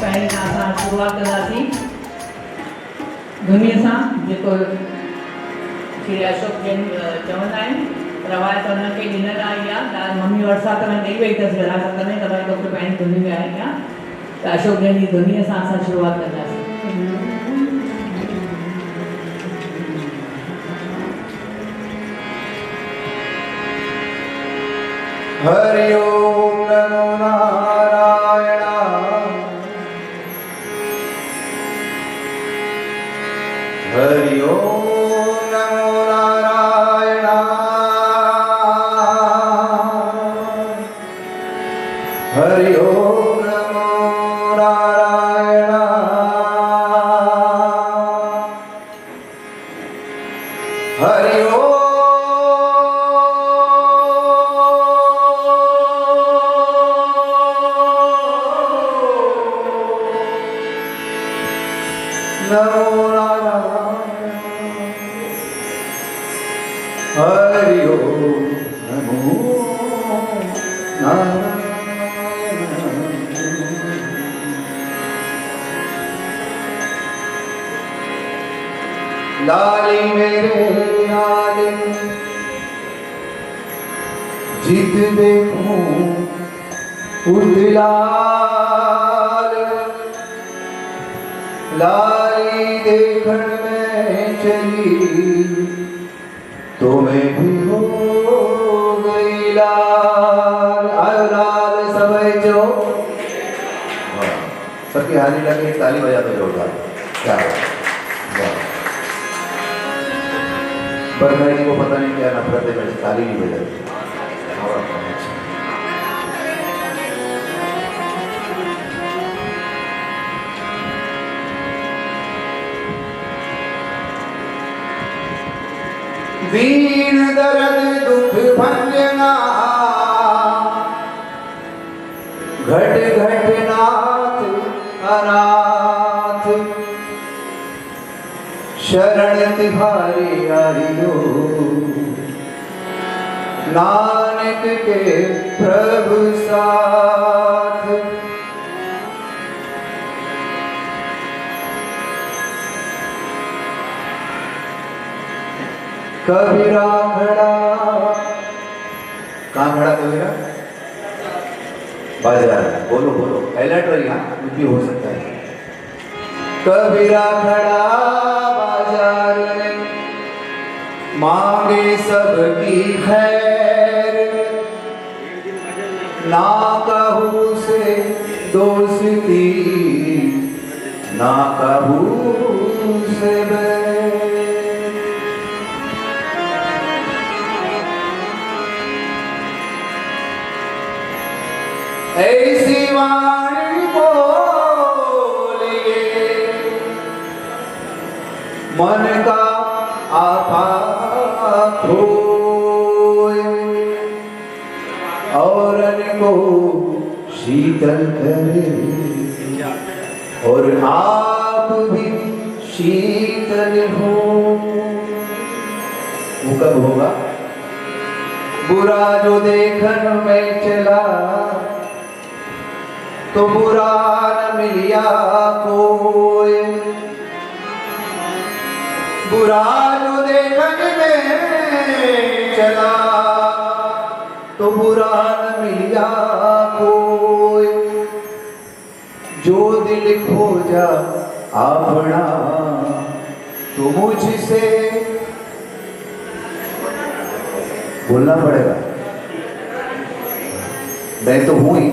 पहिरीं खां असां शुरूआत कंदासीं धुनीअ सां, जेको श्री अशोक जैन चवंदा आहिनि, रवायत हुनखे ॾिनल आई आहे त मम्मी वरसात में ॾेई वई अथसि विरासत में, त भई तोखे पहिरीं धुनी में आई आहे, त अशोक जैन जी धुनीअ सां असां शुरूआत कंदासीं। हरि ओम नमो नारायण। हरि ओम नमो नारायण। हरि ओम नमो नारायण। हरि ओम नमो नारायण। हरि ओम नमो नारायण। लाली मेरे लाली जित देखूं उदलाल, लाली देखण में चली तो मैं भी हो गई लाल। आयो लाल सबे जो सबकी हाली लगे, ताली बजा दो जोरदार। क्या बरखाई जी को पता नहीं क्या नफरत है, मेरी ताली नहीं बजाती। दीन दर्द दुख भंजना घट घट नाथ अनाथ, शरण तिहारी आरियो नानक के प्रभु साथ। कबीरा खड़ा, कहाँ खड़ा कबीरा? बाजार। बोलो बोलो, अलर्ट रहिए, कुछ भी हो सकता है। कबीरा खड़ा बाजार में मांगे सबकी खैर, ना कहू से दोस्ती ना कहू से बैर। ऐसी वाणी बोलिए मन का आपा खोए, औरन को शीतल करे और आप भी शीतल हो। वो कब होगा? बुरा जो देखन में चला तो बुरा न मिलिया कोई, बुरा जो देखने में चला तो बुरा न मिलिया कोई। जो दिल खोजा अपना तो मुझसे बोलना पड़ेगा। मैं तो हूं ही,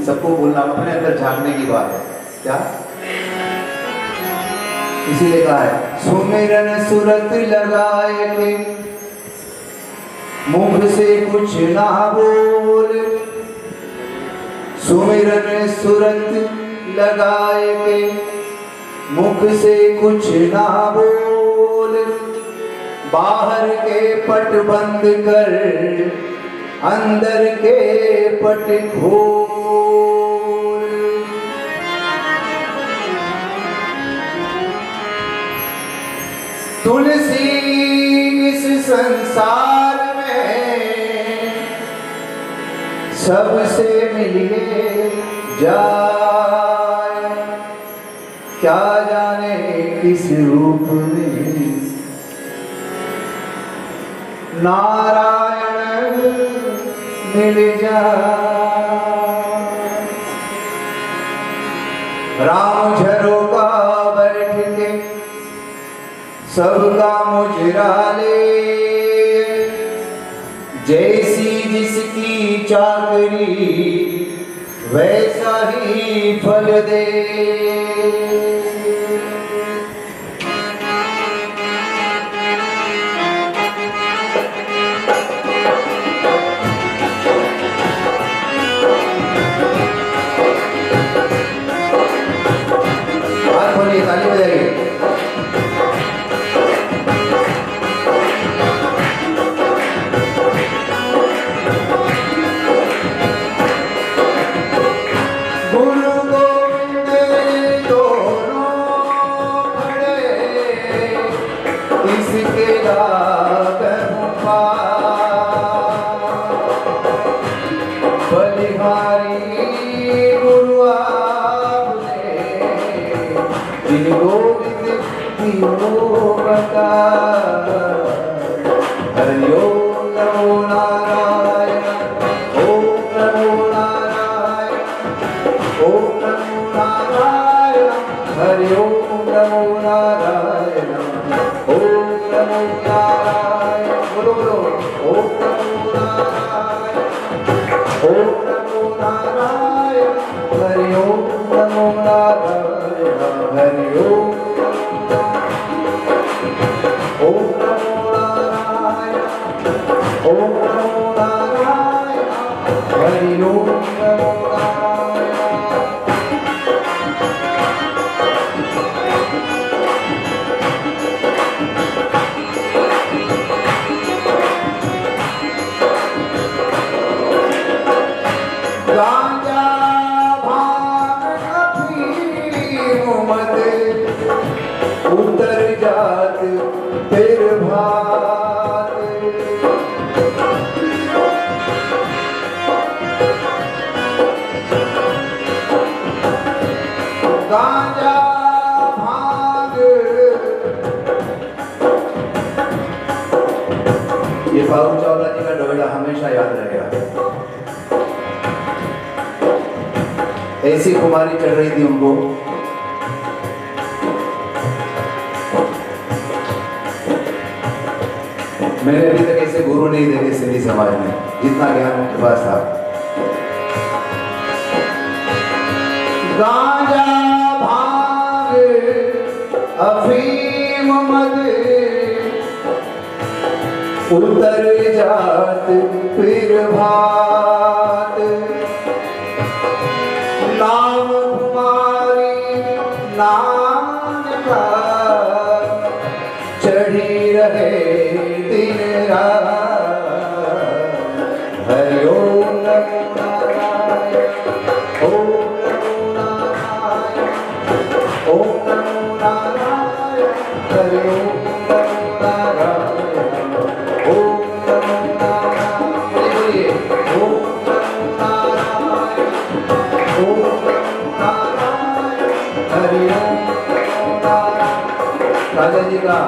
सबको बोलना, अपने अंदर झांकने की बात है। क्या? इसीलिए कहा है सुमिरन सुरत लगाए के मुख से कुछ ना बोल, सुमिरन सुरत लगाए के मुख से कुछ ना बोल, बाहर के पट बंद कर अंदर के पट खोल। तुलसी इस संसार में सबसे मिलिए जाए, क्या जाने किस रूप में नारायण मिल जाए। राम झरोका बैठ के सबका मुजरा ले, जैसी जिसकी चाकरी वैसा ही फल दे। हाथ खोलिए, ताली बजाइए। गुरु गोविंद दोनों खड़े, इसके लागू बलिहारी गुरु आपने, जिन गोविंद की बता। हरि ओम नमो नारायण, ओम नमो नारायण, ओम नमो नारायण, हरि ओम नमो नारायण, ओम नमो नारायण। बोलो बोलो, ओम नमो नारायण, ओम नमो नारायण, हरि ओम नमो नारायण, हरि ओम नमो नारायण, ओम नमो नारायण, हरि ओम नमो नारायण। गांजा भांग अफीम मद उतर जात फिर भात। गांजा भांग, ये बाबू चावला जी का डोला हमेशा याद रहेगा। ऐसी कुमारी चढ़ रही थी उनको, मैंने अभी तक ऐसे गुरु नहीं देखे सिंधी समाज में, जितना ज्ञान उनके पास था। गांजा भांग अफीम मद उतर जात फिर भात। नाम कुमारी नाम का चढ़ी रहे दिन रात। हरि ओम नमो नारायण, ओम नमो नारायण, ओम नमो नारायण, हरि ओम नमो नारायण, ओम नमो नारायण। बोलिए, ओम नमो नारायण, ओम नमो नारायण, हरि ओम नमो नारायण। राजा जी का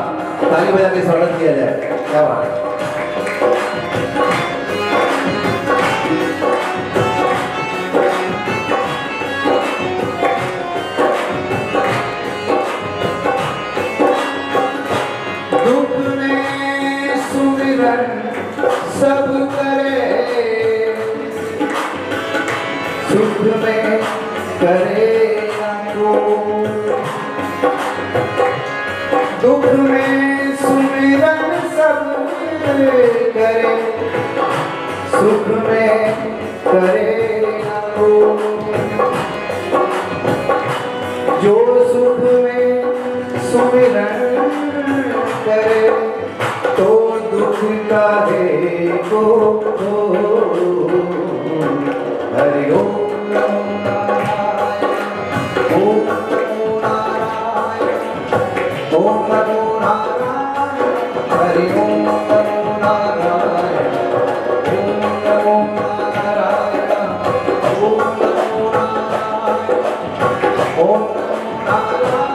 ताली बजा के स्वागत किया जाए। क्या बात है। दुख में सुमिरन सब करे, सुख में करे ना कोई। दुख में सुमिरन सब करे, सुख में करे ना कोई। जो सुख में सुमिरन करे, तो दुख का है को। हरि ओम नमो नारायण, ओम नमो नारायण, ओम नमो नारायण, हरि ओम नमो नारायण, ओम नमो नारायण, ओम नमो नारायण, ओम नमो नारायण।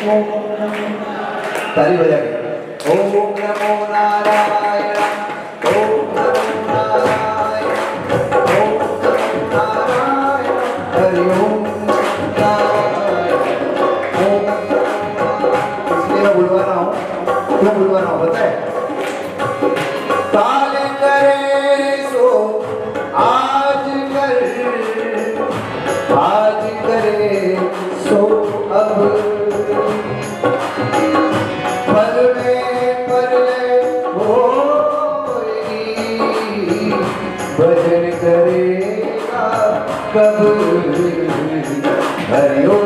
ताली बजा के ओम नमो नारायण ओम नमो नारायण ओम नमो नारायण हरि ओम नारायण ओम इसलिए मैं बुलवा रहा हूँ, क्यों बुलवा रहा हूँ पता है? काल करे सो आज करे सो अब भजन करेगा कब हरि ओम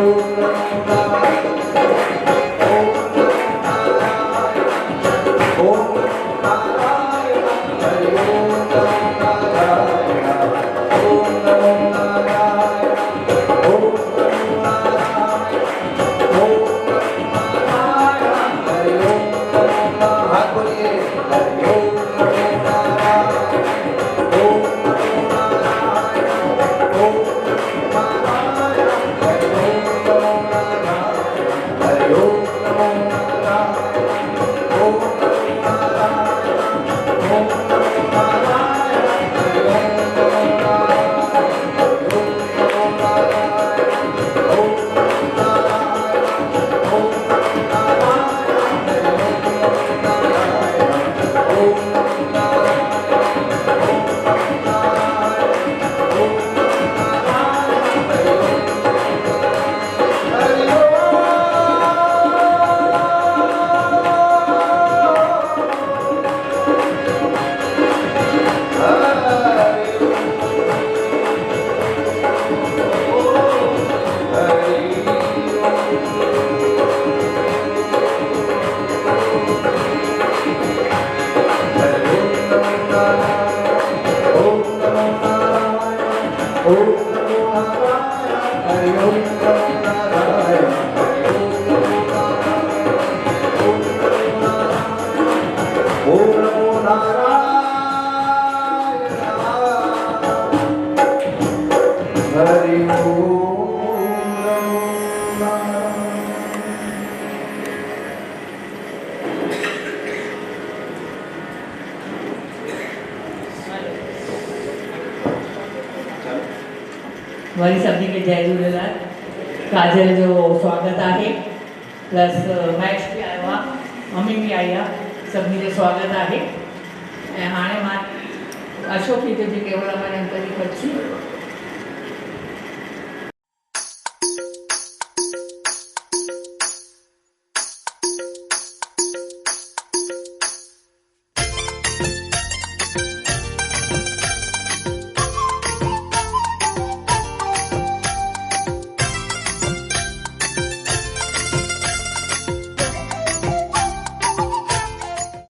वरी सभी के जय झूलेलाल। काजल जो स्वागत आहे प्लस मैक्स भी आयो आहे, मम्मी भी आई आहे, सभी जो स्वागत आहे। ऐं हाणे मां अशोक जी केवल अंकल